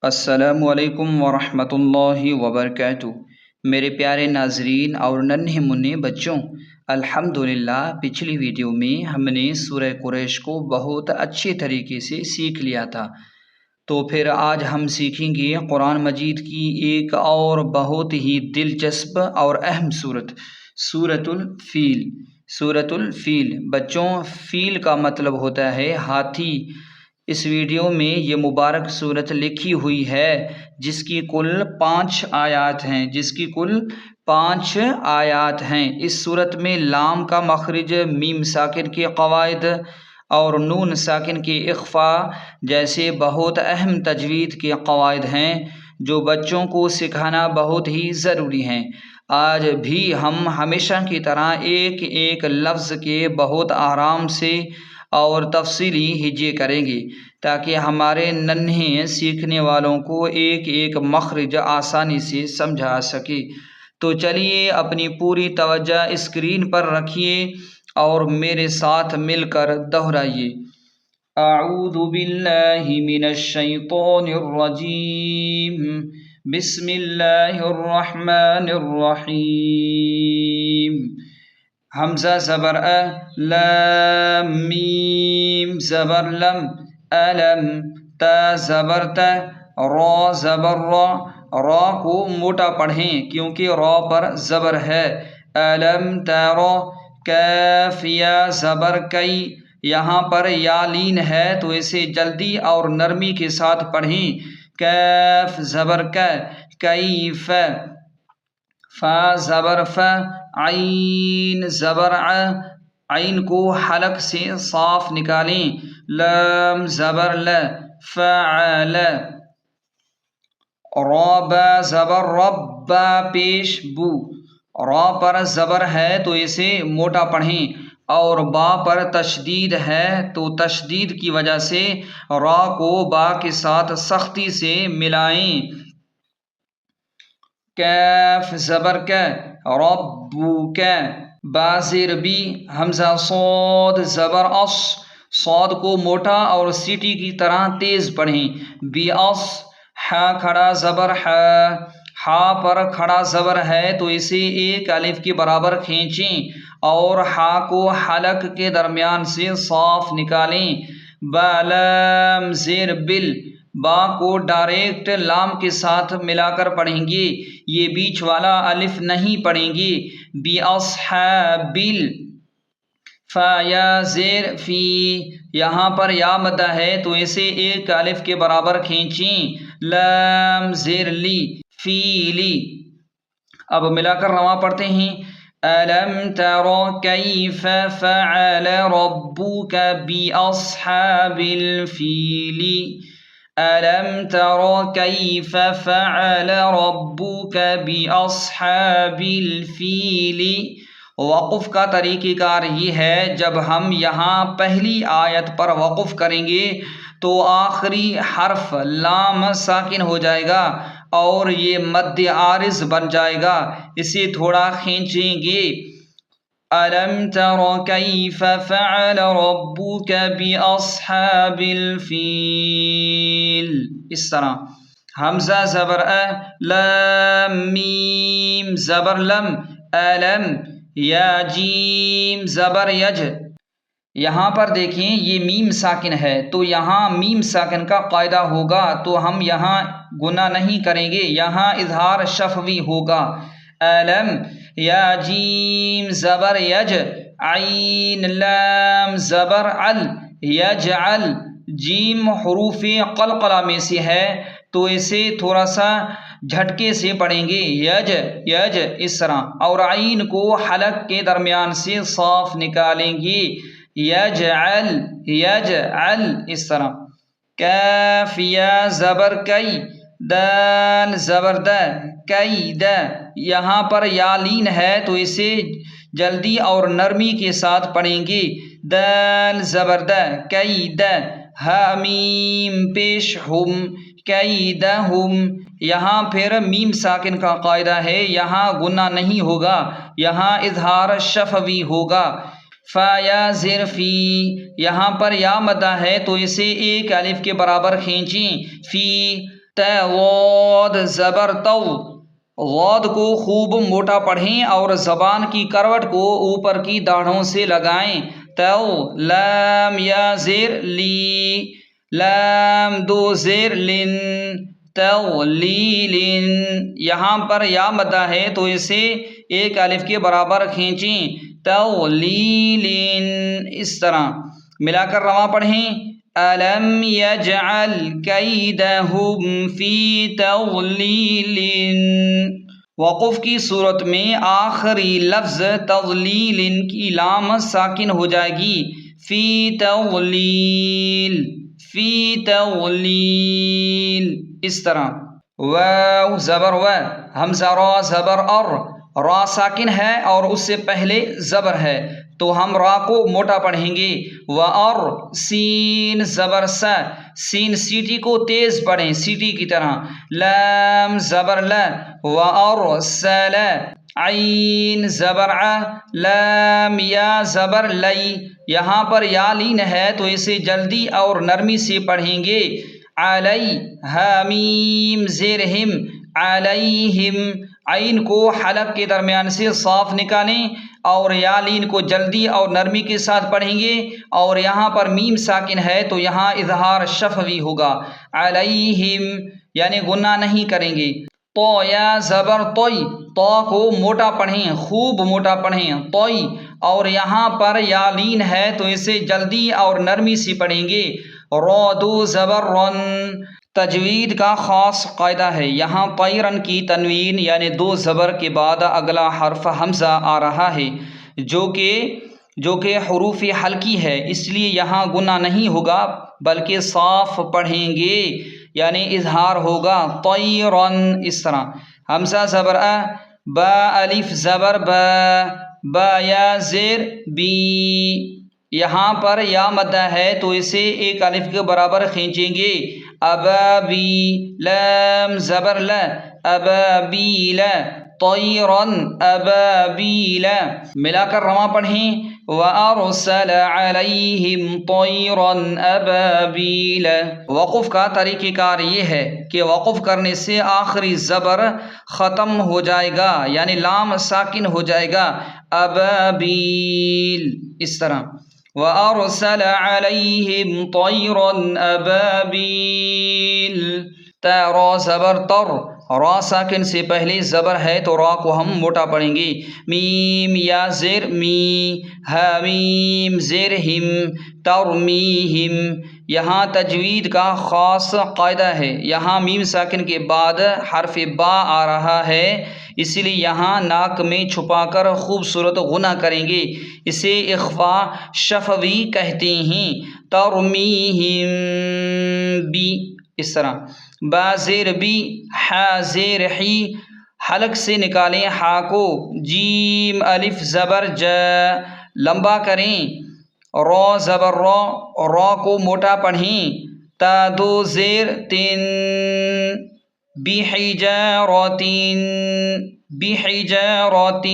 السلام علیکم ورحمۃ اللہ وبرکاتہ۔ میرے پیارے ناظرین اور ننھے منھے بچوں، الحمدللہ پچھلی ویڈیو میں ہم نے سورہ قریش کو بہت اچھے طریقے سے سیکھ لیا تھا۔ تو پھر آج ہم سیکھیں گے قرآن مجید کی ایک اور بہت ہی دلچسپ اور اہم صورت، سورۃ الفیل۔ سورۃ الفیل بچوں، فیل کا مطلب ہوتا ہے ہاتھی۔ اس ویڈیو میں یہ مبارک صورت لکھی ہوئی ہے جس کی کل 5 آیات ہیں۔ اس صورت میں لام کا مخرج، میم ساکن کے قواعد اور نون ساکن کے اخفاء جیسے بہت اہم تجوید کے قواعد ہیں جو بچوں کو سکھانا بہت ہی ضروری ہیں۔ آج بھی ہم ہمیشہ کی طرح ایک ایک لفظ کے بہت آرام سے اور تفصیلی ہجے کریں گے تاکہ ہمارے ننھے سیکھنے والوں کو ایک ایک مخرج آسانی سے سمجھا سکے۔ تو چلیے اپنی پوری توجہ اسکرین پر رکھیے اور میرے ساتھ مل کر دہرائیے۔ اعوذ باللہ من الشیطان الرجیم، بسم اللہ الرحمن الرحیم۔ حمزہ زبر ا، لام میم زبر لم، الم، تا زبر تا، را زبر را۔ را کو موٹا پڑھیں کیونکہ را پر زبر ہے۔ الم ترى، کاف یا زبر کئی، یہاں پر یا لین ہے تو اسے جلدی اور نرمی کے ساتھ پڑھیں۔ کاف زبر کا، کیف۔ فا زبر فا، عین زبر ع، عین کو حلق سے صاف نکالیں۔ لام زبر ل، فعل۔ را با زبر رب، با پیش بو۔ را پر زبر ہے تو اسے موٹا پڑھیں اور با پر تشدید ہے تو تشدید کی وجہ سے را کو با کے ساتھ سختی سے ملائیں۔ کاف زبر کا، ربک۔ با زیر بی، حمزہ صاد زبر اص، صاد کو موٹا اور سیٹی کی طرح تیز پڑھیں۔ بی اص۔ ہا کھڑا زبر ہا، ہا پر کھڑا زبر ہے تو اسے ایک الف کے برابر کھینچیں اور ہا کو حلق کے درمیان سے صاف نکالیں۔ با لام زیر بل، با کو ڈائریکٹ لام کے ساتھ ملا کر پڑھیں گے، یہ بیچ والا الف نہیں پڑھیں گے۔ بی اصحاب ال۔ فا یا زیر فی، یہاں پر یا مدہ ہے تو اسے ایک الف کے برابر کھینچیں۔ لام زیر لی، فیلی۔ اب ملا کر رواں پڑھتے ہیں۔ الم تر کیف فعل ربک باصحاب الفیل۔ الم تر کیف فعل ربک باصحاب الفیل۔ وقف کا طریقہ کار یہ ہے، جب ہم یہاں پہلی آیت پر وقف کریں گے تو آخری حرف لام ساکن ہو جائے گا اور یہ مد عارض بن جائے گا، اسے تھوڑا کھینچیں گے۔ الم تر کیف فعل ربک باصحاب الفیل، اس طرح۔ حمزہ زبر ا، لام میم زبر لم، الم۔ یا جیم زبر یج، یہاں پر دیکھیں یہ میم ساکن ہے تو یہاں میم ساکن کا قاعدہ ہوگا تو ہم یہاں گناہ نہیں کریں گے، یہاں اظہار شفوی ہوگا۔ الم۔ یا جیم زبر یج، عین لام زبر ال، یجعل۔ جیم حروف قلقلہ میں سے ہے تو اسے تھوڑا سا جھٹکے سے پڑھیں گے، یج یج، اس طرح، اور عین کو حلق کے درمیان سے صاف نکالیں گے، یجعل یجعل، اس طرح۔ کاف یا زبر کئی، دال زبر د، کید۔ یہاں پر یا لین ہے تو اسے جلدی اور نرمی کے ساتھ پڑھیں گے، دال زبر د، کید۔ ہا میم پیش ہم، کیدہم۔ یہاں پھر میم ساکن کا قاعدہ ہے، یہاں گناہ نہیں ہوگا، یہاں اظہار شفوی ہوگا۔ فا یا زیر فی، یہاں پر یا مدہ ہے تو اسے ایک الف کے برابر کھینچیں، فی۔ غود زبر تو، غود کو خوب موٹا پڑھیں اور زبان کی کروٹ کو اوپر کی داڑھوں سے لگائیں. تو. لام یا زیر لی، لام دو زیر لن، تولیلن. یہاں پر یا مدہ ہے تو اسے ایک الف کے برابر کھینچیں. تولیلن. اس طرح ملا کر رواں پڑھیں. الم یجعل کیدہم فی تضلیل. وقف کی صورت میں آخری لفظ تضلیل کی لام ساکن ہو جائے گی. فی تضلیل، فی تضلیل. اس طرح واو زبر و، حمزہ را زبر اور، را ساکن ہے اور اس سے پہلے زبر ہے تو ہم را کو موٹا پڑھیں گے. و اور سین زبر س، سین سیٹی کو تیز پڑھیں سیٹی کی طرح. لام زبر ل، و اور سل. عین زبر ع، لام یا زبر لئی. یہاں پر یا لین ہے تو اسے جلدی اور نرمی سے پڑھیں گے. علی حمیم زیر ہم، علیہم. عین کو حلق کے درمیان سے صاف نکالیں اور یا لین کو جلدی اور نرمی کے ساتھ پڑھیں گے. اور یہاں پر میم ساکن ہے تو یہاں اظہار شفوی ہوگا. علیہم یعنی غنہ نہیں کریں گے. تو یا زبر توئی، تو کو موٹا پڑھیں، خوب موٹا پڑھیں. توئی. اور یہاں پر یا لین ہے تو اسے جلدی اور نرمی سے پڑھیں گے. رو دو زبر رن. تجوید کا خاص قاعدہ ہے، یہاں طیرن کی تنوین یعنی دو زبر کے بعد اگلا حرف حمزہ آ رہا ہے جو کہ حروف حلقی ہے، اس لیے یہاں گناہ نہیں ہوگا بلکہ صاف پڑھیں گے یعنی اظہار ہوگا. طیرن. اس طرح حمزہ زبر ا، با الف زبر با، با یا زیر بی. یہاں پر یا مدہ ہے تو اسے ایک الف کے برابر کھینچیں گے. ابابی، لام زبر ل، ابابیل. طیرن ابابیل. ملا کر رواں پڑھیں. وَأَرْسَلَ عَلَيْهِمْ طَيْرًا أَبَابِيلَ. وقف کا طریقہ کار یہ ہے کہ وقف کرنے سے آخری زبر ختم ہو جائے گا یعنی لام ساکن ہو جائے گا. ابابیل. اس طرح وَأَرْسَلَ عَلَيْهِمْ طَيْرًا أَبَابِيلَ. تا را زبر تر، را ساکن سے پہلے زبر ہے تو را کو ہم موٹا پڑھیں گے. میم یا زیر می، حمیم زیر ہم، ترمیہم. یہاں تجوید کا خاص قاعدہ ہے، یہاں میم ساکن کے بعد حرف با آ رہا ہے اس لیے یہاں ناک میں چھپا کر خوبصورت غنہ کریں گے، اسے اخفاء شفوی کہتے ہیں. ترمیہم بی. اس طرح با زیر بی، حا زیر حی. حلق سے نکالیں حا کو. جیم الف زبر جا، لمبا کریں. را زبر را، را کو موٹا پڑھیں. تا دو زیر تین، بحجارۃ، بحجارۃ.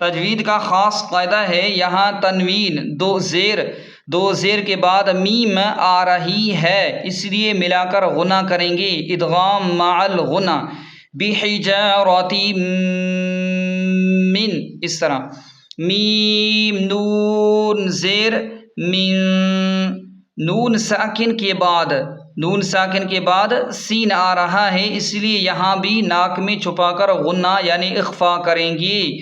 تجوید کا خاص قاعدہ ہے، یہاں تنوین دو زیر کے بعد میم آ رہی ہے اس لیے ملا کر غنہ کریں گے. ادغام مع الغنہ. بحجارۃ من. اس طرح میم نون زیر من. نون ساکن کے بعد سین آ رہا ہے اس لیے یہاں بھی ناک میں چھپا کر غنہ یعنی اخفا کریں گے.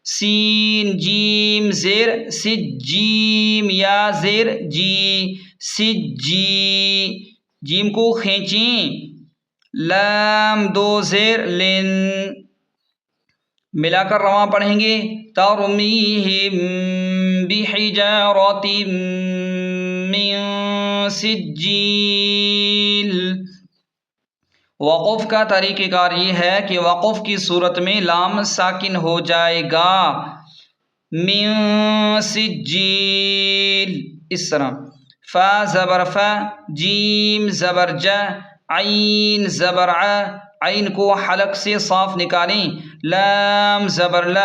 سین جیم زیر سج. جیم یا زیر جی، سجی. جیم کو کھینچیں. لام دو زیر لن. ملا کر رواں پڑھیں گے. ترمیہم بحجارۃ من سجیل. وقف کا طریقہ کار یہ ہے کہ وقف کی صورت میں لام ساکن ہو جائے گا. من سجیل. اس طرح فا زبر فا، جیم زبر جا، عین زبر ع. عین کو حلق سے صاف نکالیں. لام زبر ل،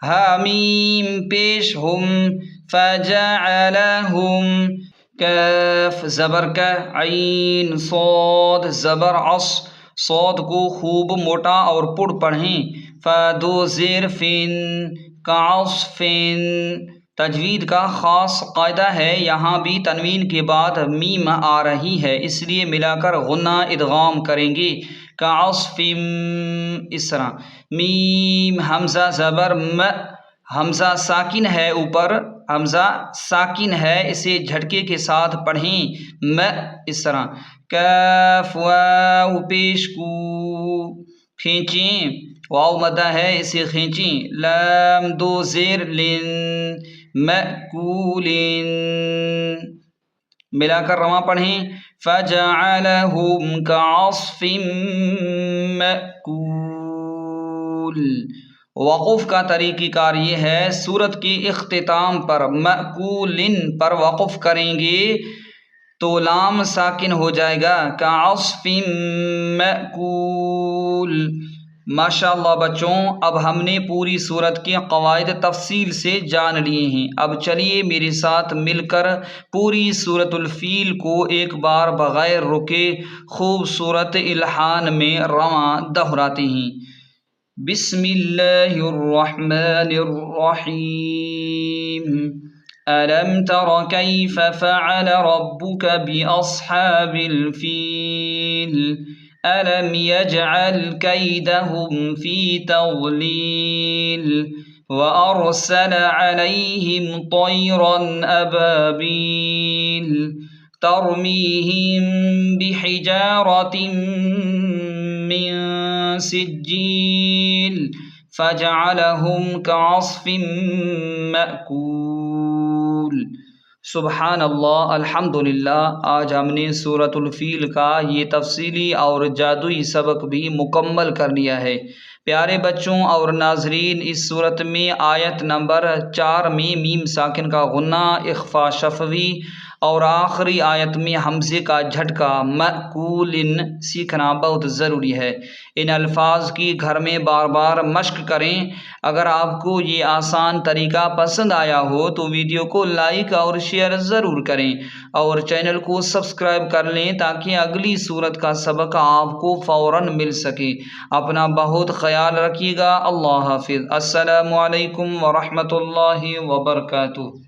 حامیم پیش ہم، فجعلہم. کیف زبر کا، عین صاد زبر عص، صاد کو خوب موٹا اور پڑ پڑھیں۔ فدو زیر فن کعصفن، تجوید کا خاص قاعدہ ہے، یہاں بھی تنوین کے بعد میم آ رہی ہے، اس لیے ملا کر غنہ ادغام کریں گے۔ کعصفم، اس طرح۔ میم حمزہ زبر م، حمزہ ساکن ہے، اوپر حمزہ ساکن ہے، اسے جھٹکے کے ساتھ پڑھیں، م، اس طرح۔ کاف واو پیش کو، کھینچیں، واو مدہ ہے، اسے کھینچیں۔ لام دو زیر لن مأکولن، ملا کر رواں پڑھیں۔ فجعلہم کعصف مأکول۔ وقف کا طریقہ کار یہ ہے، سورت کے اختتام پر مأکولن پر وقف کریں گے تو لام ساکن ہو جائے گا، کعصف مأکول۔ ماشاءاللہ بچوں، اب ہم نے پوری سورت کے قواعد تفصیل سے جان لیے ہیں، اب چلیے میرے ساتھ مل کر پوری سورۃ الفیل کو ایک بار بغیر رکے خوبصورت الحان میں رواں دہراتے ہیں۔ بسم اللہ الرحمن الرحیم۔ ألم تر كيف فعل ربك بأصحاب الفيل ألم يجعل كيدهم في تضليل وأرسل عليهم طيرا أبابيل ترميهم بحجارة من سجيل فجعلهم كعصف مأکول۔ سبحان اللہ، الحمدللہ، آج ہم نے سورۃ الفیل کا یہ تفصیلی اور جادوئی سبق بھی مکمل کر لیا ہے۔ پیارے بچوں اور ناظرین، اس صورت میں آیت نمبر 4 میں میم ساکن کا غنہ، اخفا شفوی اور آخری آیت میں حمزے کا جھٹکا مأکولن سیکھنا بہت ضروری ہے۔ ان الفاظ کی گھر میں بار بار مشق کریں۔ اگر آپ کو یہ آسان طریقہ پسند آیا ہو تو ویڈیو کو لائک اور شیئر ضرور کریں اور چینل کو سبسکرائب کر لیں تاکہ اگلی سورت کا سبق آپ کو فوراً مل سکے۔ اپنا بہت خیال رکھیے گا۔ اللہ حافظ۔ السلام علیکم ورحمۃ اللہ وبرکاتہ۔